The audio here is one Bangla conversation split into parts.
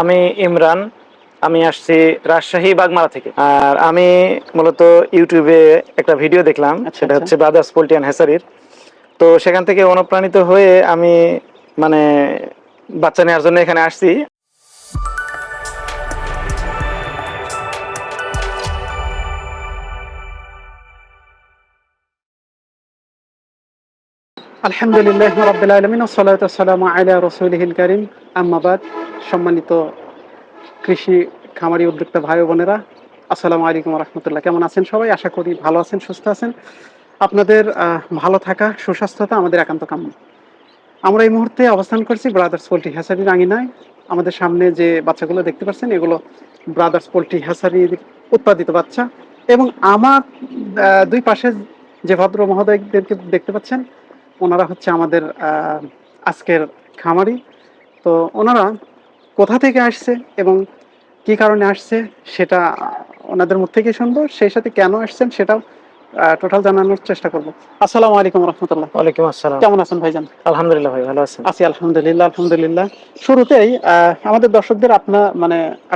আমি ইমরান। আমি আসছি রাজশাহী বাগমারা থেকে। আর আমি মূলত ইউটিউবে একটা ভিডিও দেখলাম, সেটা হচ্ছে ব্রাদার্স পোল্ট্রি অ্যান্ড হ্যাচারির। তো সেখান থেকে অনুপ্রাণিত হয়ে আমি মানে বাচ্চা নেওয়ার জন্য এখানে আসছি। আলহামদুলিল্লাহ রাব্বিল আলামিন ওয়াসসালাতু ওয়াসসালামু আলা রাসূলিহিল কারীম, আম্মা বাদ। সম্মানিত কৃষি খামারি উদ্যোক্তা ভাই ও বোনেরা, আসসালামু আলাইকুম ওয়া রাহমাতুল্লাহ। কেমন আছেন সবাই? আশা করি ভালো আছেন, সুস্থ আছেন। আপনাদের ভালো থাকা, সুস্বাস্থ্যতা আমাদের একান্ত কাম্য। আমরা এই মুহূর্তে অবস্থান করছি ব্রাদার্স পোল্ট্রি হ্যাচারির আঙিনায়। আমাদের সামনে যে বাচ্চাগুলো দেখতে পাচ্ছেন, এগুলো ব্রাদার্স পোল্ট্রি হ্যাচারির উৎপাদিত বাচ্চা। এবং আমার দুই পাশে যে ভদ্র মহোদয়দেরকে দেখতে পাচ্ছেন, ওনারা হচ্ছে আমাদের আজকের খামারি। তো ওনারা কোথা থেকে আসছে এবং কি কারণে আসছে সেটা ওনাদের মুখ থেকেই শুনবো। সেই সাথে কেন আসছেন সেটাও টোটাল জানানোর চেষ্টা করবো। আসসালামু আলাইকুম রহমতুল্লাহ। ওয়ালাইকুম আসসালাম। কেমন আছেন ভাইজান? আলহামদুলিল্লাহ ভাই, ভালো আছেন? আছি আলহামদুলিল্লাহ আলহামদুলিল্লাহ। শুরুতেই আমাদের দর্শকদের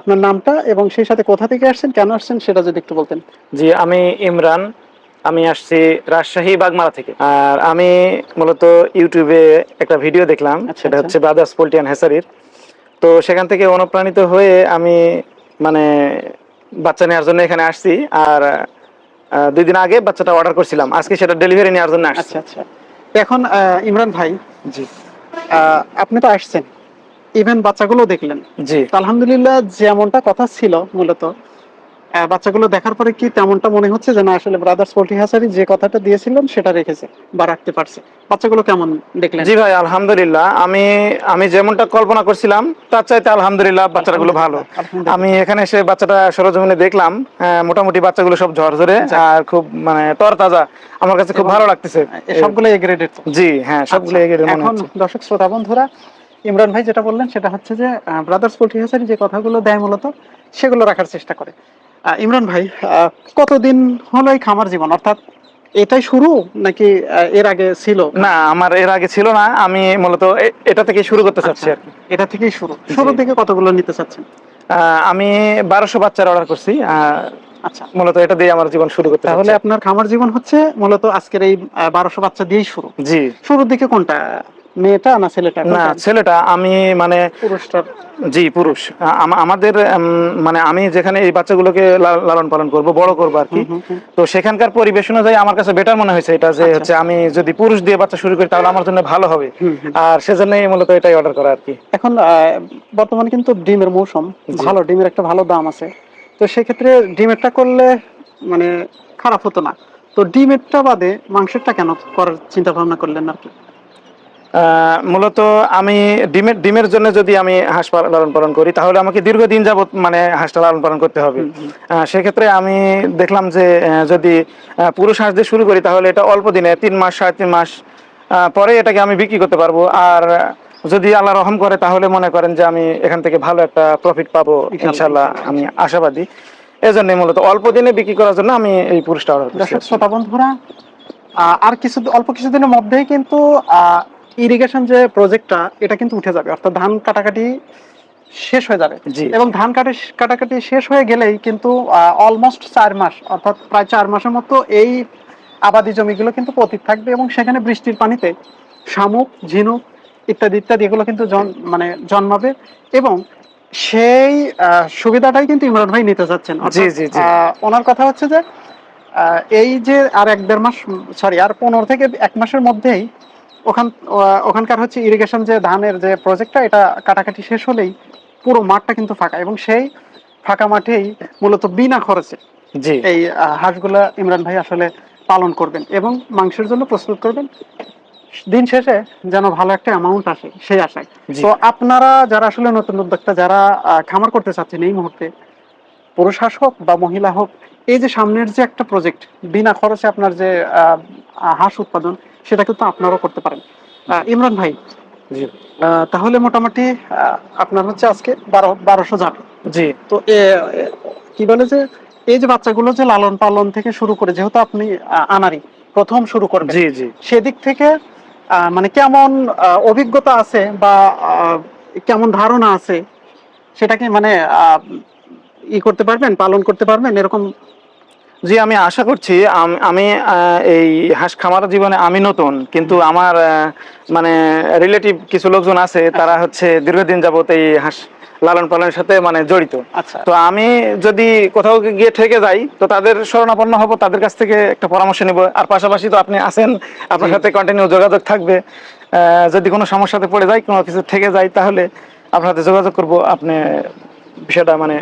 আপনার নামটা এবং সেই সাথে কোথা থেকে আসছেন, কেন আসছেন সেটা যদি একটু বলতেন। জি, আমি ইমরান। আমি আসছি রাজশাহী বাগমারা থেকে। আর আমি মূলত ইউটিউবে একটা ভিডিও দেখলাম, সেটা হচ্ছে ব্রাদার্স পোল্ট্রি অ্যান্ড হ্যাচারির। তো সেখান থেকে অনুপ্রাণিত হয়ে আমি মানে বাচ্চা নেওয়ার জন্য এখানে আসছি। আর 2 দিন আগে বাচ্চাটা অর্ডার করছিলাম, আজকে সেটা ডেলিভারি নেওয়ার জন্য আসছি। আচ্ছা আচ্ছা। এখন ইমরান ভাই, জি আপনি তো আসছেন, ইভেন বাচ্চাগুলো দেখলেন। জি। তো আলহামদুলিল্লাহ, যেমনটা কথা ছিল মূলত বাচ্চাগুলো দেখার পরে কি তেমনটা মনে হচ্ছে যে না, আসলে ব্রাদার্স পোল্ট্রি হ্যাচারি যে কথাটা দিয়েছিলেন সেটা রেখেছে বা রাখতে পারছে? বাচ্চাগুলো কেমন দেখলেন? জি ভাই, আলহামদুলিল্লাহ। আমি আমি যেমনটা কল্পনা করছিলাম তার চাইতে আলহামদুলিল্লাহ বাচ্চাগুলো ভালো। আমি এখানে এসে বাচ্চাটা সরজমিনে দেখলাম, মোটামুটি বাচ্চাগুলো সব ঝরঝরে আর খুব তরতাজা। আমার কাছে খুব ভালো লাগতেছে। সবগুলো এ গ্রেডের? জি হ্যাঁ, সবগুলো এ গ্রেডের মনে এখন হচ্ছে। দর্শক শ্রোতা বন্ধুরা, ইমরান ভাই যেটা বললেন সেটা হচ্ছে যে ব্রাদার্স পোল্ট্রি হ্যাচারি যে কথাগুলো দেয় মূলত সেগুলো রাখার চেষ্টা করে। ইমরান ভাই, কতদিন হলো এই খামার জীবন, অর্থাৎ এটাই শুরু নাকি এর আগে ছিল? না, আমার এর আগে ছিল না। আমি মূলত এটা থেকে শুরু করতে চাচ্ছি আর কি। এটা থেকেই শুরু থেকে কতগুলো নিতে চাচ্ছেন? আমি 1200 বাচ্চার অর্ডার করছি। আচ্ছা, মূলত এটা দিয়ে আমার জীবন শুরু করতে চাচ্ছি। তাহলে আপনার খামার জীবন হচ্ছে মূলত আজকের এই 1200 বাচ্চা দিয়েই শুরু। জি। শুরুর দিকে কোনটা, মেয়েটা না ছেলেটা? না, ছেলেটা। আমি পুরুষটা? জি, পুরুষ। আমাদের মানে আমি যেখানে এই বাচ্চাগুলোকে লালন পালন করব, বড় করব আর কি। তো সেখানকার পরিবেশ অনুযায়ী আমার কাছে বেটার মনে হয়েছে এটা, যে হচ্ছে আমি যদি পুরুষ দিয়ে বাচ্চা শুরু করি তাহলে আমার জন্য ভালো হবে। আর সেজন্যই মূলত এটাই অর্ডার করা আর কি। এখন বর্তমানে কিন্তু ডিমের মৌসুম, ভালো ডিমের একটা ভালো দাম আছে। তো সেক্ষেত্রে ডিমেরটা করলে মানে খারাপ হতো না। তো ডিমেরটা বাদে মাংসেরটা কেন করার চিন্তা ভাবনা করলেন আর কি? মূলত আমি ডিমের জন্য যদি আমি হাঁস লালন পালন করি তাহলে আমাকে দীর্ঘদিন যাবত হাঁসটা লালন পালন করতে হবে। সেক্ষেত্রে আমি দেখলাম যে যদি পুরুষ হাঁস দিয়ে শুরু করি তাহলে এটা অল্প দিনে 3 মাস 3.5 মাস পরে এটাকে আমি বিক্রি করতে পারবো। আর যদি আল্লাহ রহম করে তাহলে মনে করেন যে আমি এখান থেকে ভালো একটা প্রফিট পাবো ইনশাল্লাহ, আমি আশাবাদী। এজন্য মূলত অল্প দিনে বিক্রি করার জন্য আমি এই পুরুষটা অর্ডার করছি। দর্শক শ্রোতা বন্ধুরা, আর অল্প কিছুদিনের মধ্যেই কিন্তু ইরিগেশন যে প্রজেক্টটা, এটা কিন্তু উঠে যাবে, অর্থাৎ ধান কাটাকাটি শেষ হয়ে যাবে। এবং ধান কাটাকাটি শেষ হয়ে গেলেই কিন্তু অলমোস্ট 4 মাস, অর্থাৎ প্রায় 4 মাসের মতো এই আবাদি জমিগুলো কিন্তু পতিত থাকবে এবং সেখানে বৃষ্টির পানিতে শামুক, ঝিনুক ইত্যাদি ইত্যাদি এগুলো কিন্তু জন্মাবে। এবং সেই সুবিধাটাই কিন্তু ইমরান ভাই নিতে চাচ্ছেন। ওনার কথা হচ্ছে যে এই যে আর 1-1.5 মাস, সরি আর 15 থেকে 1 মাসের মধ্যেই ওখানকার হচ্ছে ইরিগেশন যে ধানের যে প্রজেক্টটা, এটা কাটাকাটি শেষ হলেই পুরো মাঠটা কিন্তু ফাঁকা, এবং সেই ফাঁকা মাঠেই মূলত বিনা খরচে এই হাঁসগুলা ইমরান ভাই আসলে পালন করবেন এবং মাংসের জন্য প্রস্তুত করবেন। দিন শেষে যেন ভালো একটা অ্যামাউন্ট আসে সেই আশায়। তো আপনারা যারা আসলে নতুন উদ্যোক্তা, যারা খামার করতে চাচ্ছেন এই মুহূর্তে, পুরুষ হাঁস হোক বা মহিলা হোক, এই যে সামনের যে একটা প্রজেক্ট, বিনা খরচে আপনার যে হাঁস উৎপাদন, সেটা কিন্তু আপনারাও করতে পারেন। ইমরান ভাই, তাহলে মোটামুটি আপনার হচ্ছে আজকে 1200 যাবে। জি। তো কি বলে যে এই যে বাচ্চাগুলো যে লালন পালন থেকে শুরু করে, যেহেতু আপনি আনারি প্রথম শুরু করবেন, সেদিক থেকে মানে কেমন অভিজ্ঞতা আছে বা কেমন ধারণা আছে সেটাকে মানে করতে পারবেন, পালন করতে পারবেন এরকম? জি, আমি আশা করছি। আমি এই হাঁস খামার জীবনে আমি নতুন, কিন্তু আমার মানে রিলেটিভ কিছু লোকজন আছে, তারা হচ্ছে দীর্ঘদিন যাবত এই হাঁস লালন পালনের সাথে মানে জড়িত। আচ্ছা। তো আমি যদি কোথাও গিয়ে ঠেকে যাই, তো তাদের শরণাপন্ন হব, তাদের কাছ থেকে একটা পরামর্শ নেব। আর পাশাপাশি তো আপনি আছেন, আপনার সাথে কন্টিনিউ যোগাযোগ থাকবে। যদি কোনো সমস্যাতে পড়ে যায়, কোনো কিছু থেকে যায়, তাহলে আপনার সাথে যোগাযোগ করব, আপনি বিষয়টা মানে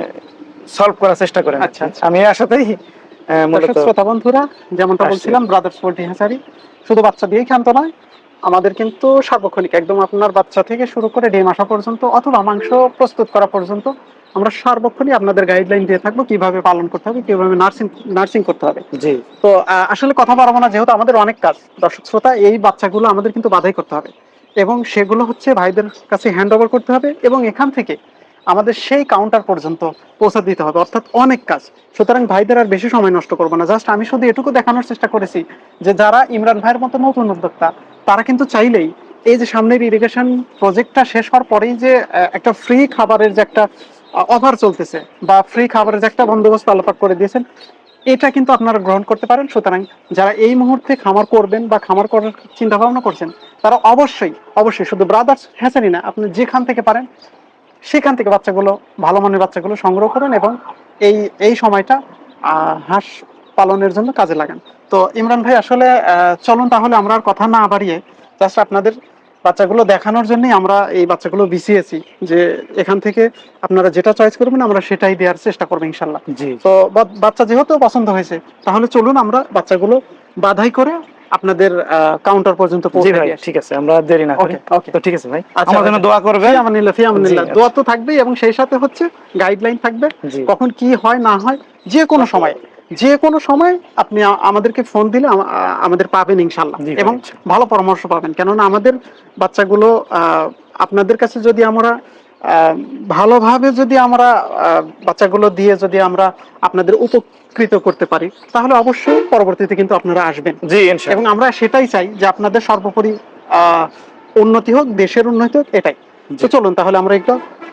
সলভ করার চেষ্টা করেন। আচ্ছা, আচ্ছা। আমি এই আশাতেই মূলত। দর্শক শ্রোতা বন্ধুরা, যেমনটা বলছিলাম, ব্রাদার্স পোল্ট্রি হ্যাচারি শুধু বাচ্চা দিয়েই ক্ষান্ত নয়, আমাদের কিন্তু সার্বক্ষণিক একদম আপনার বাচ্চা থেকে শুরু করে ডিম আসা পর্যন্ত অথবা মাংস প্রস্তুত করা পর্যন্ত আমরা সার্বক্ষণিক আপনাদের গাইডলাইন দিয়ে থাকবো, কিভাবে পালন করতে হবে, কিভাবে নার্সিং করতে হবে। জি। তো আসলে কথা বাড়াবো না, যেহেতু আমাদের অনেক কাজ। দর্শক শ্রোতা, এই বাচ্চাগুলো আমাদের কিন্তু বাধাই করতে হবে এবং সেগুলো হচ্ছে ভাইদের কাছে হ্যান্ড ওভার করতে হবে এবং এখান থেকে আমাদের সেই কাউন্টার পর্যন্ত পৌঁছে দিতে হবে, অর্থাৎ অনেক কাজ। সুতরাং ভাইদের আর বেশি সময় নষ্ট করবো না। জাস্ট আমি শুধু এটুকু দেখানোর চেষ্টা করেছি যে যারা ইমরান ভাইয়ের মতো নতুন উদ্যোক্তা, তারা কিন্তু চাইলেই এই যে সামনের ইরিগেশন প্রজেক্টটা শেষ হওয়ার পরেই যে একটা ফ্রি খাবারের যে একটা অফার চলতেছে বা ফ্রি খাবারের যে একটা বন্দোবস্ত আলোপাক করে দিয়েছেন, এটা কিন্তু আপনারা গ্রহণ করতে পারেন। সুতরাং যারা এই মুহূর্তে খামার করবেন বা খামার করার চিন্তা ভাবনা করছেন, তারা অবশ্যই অবশ্যই শুধু ব্রাদার্স হ্যাচারি না, আপনি যেখান থেকে পারেন সেখান থেকে বাচ্চাগুলো, ভালো মানের বাচ্চাগুলো সংগ্রহ করুন এবং এই এই সময়টা হাঁস পালনের জন্য কাজে লাগান। তো ইমরান ভাই, আসলে চলুন তাহলে আমরা আর কথা না বাড়িয়ে জাস্ট আপনাদের বাচ্চাগুলো দেখানোর জন্যই আমরা এই বাচ্চাগুলো বিছিয়েছি, যে এখান থেকে আপনারা যেটা চয়েস করবেন আমরা সেটাই দেওয়ার চেষ্টা করবো ইনশাল্লাহ। জি। তো বাচ্চা যেহেতু পছন্দ হয়েছে, তাহলে চলুন আমরা বাচ্চাগুলো বাধাই করে আপনাদের কাউন্টার পর্যন্ত জি পৌঁছে ভাই, দিয়ে আসি। ঠিক আছে, আমরা দেরি না করি। ওকে। তো ঠিক আছে ভাই, আচ্ছা আমার জন্য দোয়া করবেন। ফি আমানিল্লাহ জি, দোয়া তো থাকবেই, এবং সেই সাথে হচ্ছে গাইডলাইন থাকবে, জি। কখন কি হয় না হয়। যে কোনো সময় আপনি আমাদেরকে ফোন দিলে আমাদের পাবেন ইনশাল্লাহ, জি ভাই, এবং ইনশাল্লাহ। ভালো পরামর্শ পাবেন। কেননা আমাদের বাচ্চাগুলো আপনাদের কাছে যদি আমরা ভালোভাবে যদি আমরা বাচ্চাগুলো দিয়ে যদি আমরা আপনাদের উপকৃত করতে পারি, তাহলে অবশ্যই পরবর্তীতে কিন্তু আপনারা আসবেন। জি, এবং ইনশাআল্লাহ। আমরা সেটাই চাই যে আপনাদের সর্বোপরি উন্নতি হোক, দেশের উন্নতি হোক, এটাই। তো জি। চলুন তাহলে আমরা একটু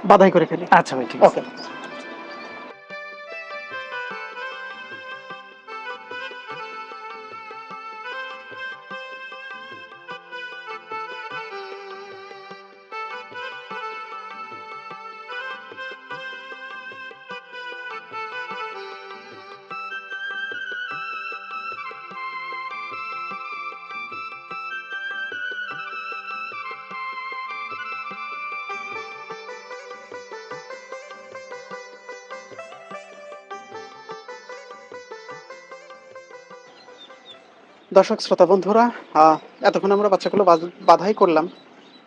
বাধাই করে ফেলি। আচ্ছা ভাই, ঠিক আছে। ওকে। দর্শক শ্রোতা বন্ধুরা, এতক্ষণ আমরা বাচ্চাগুলো বাধাই করলাম।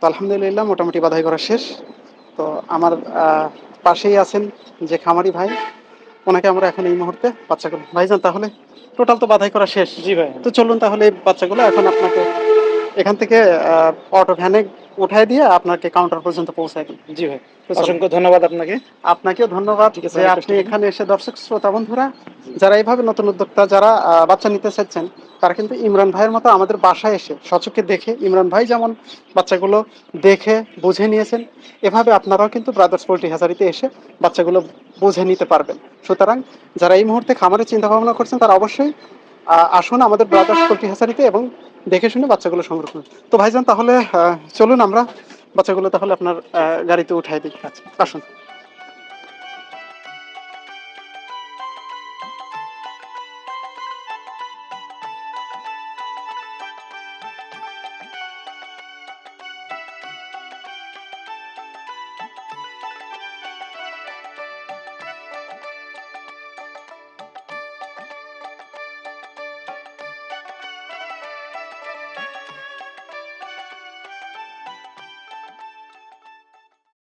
তো আলহামদুলিল্লাহ মোটামুটি বাধাই করা শেষ। তো আমার পাশেই আছেন যে খামারি ভাই, ওনাকে আমরা এখন এই মুহূর্তে বাচ্চাগুলো, ভাইজান তাহলে টোটাল তো বাধাই করা শেষ। জি ভাই। তো চলুন তাহলে এই বাচ্চাগুলো এখন আপনাকে এখান থেকে অটো ভ্যানে উঠাই দিয়ে আপনাকে কাউন্টার পর্যন্ত পৌঁছায় দিই। জি ভাই, অসংখ্য ধন্যবাদ আপনাকে। আপনাকেও ধন্যবাদ ঠিক আছে, যে অনেক আপনি কষ্ট করে। এখানে এসে। দর্শক শ্রোতা বন্ধুরা, যারা এইভাবে নতুন উদ্যোক্তা, যারা বাচ্চা নিতে চাচ্ছেন, তারা কিন্তু ইমরান ভাইয়ের মতো আমাদের বাসায় এসে সচক্ষে দেখে, ইমরান ভাই যেমন বাচ্চাগুলো দেখে বুঝে নিয়েছেন, এভাবে আপনারাও কিন্তু ব্রাদার্স পোল্ট্রি হ্যাচারিতে এসে বাচ্চাগুলো বুঝে নিতে পারবেন। সুতরাং যারা এই মুহূর্তে খামারের চিন্তা ভাবনা করছেন, তারা অবশ্যই আসুন আমাদের ব্রাদার্স পোল্ট্রি হ্যাচারিতে এবং দেখে শুনে বাচ্চাগুলো সংগ্রহ করুন। তো ভাইজান তাহলে চলুন আমরা বাচ্চাগুলো তাহলে আপনার গাড়িতে উঠাই দিই। আচ্ছা, আসুন।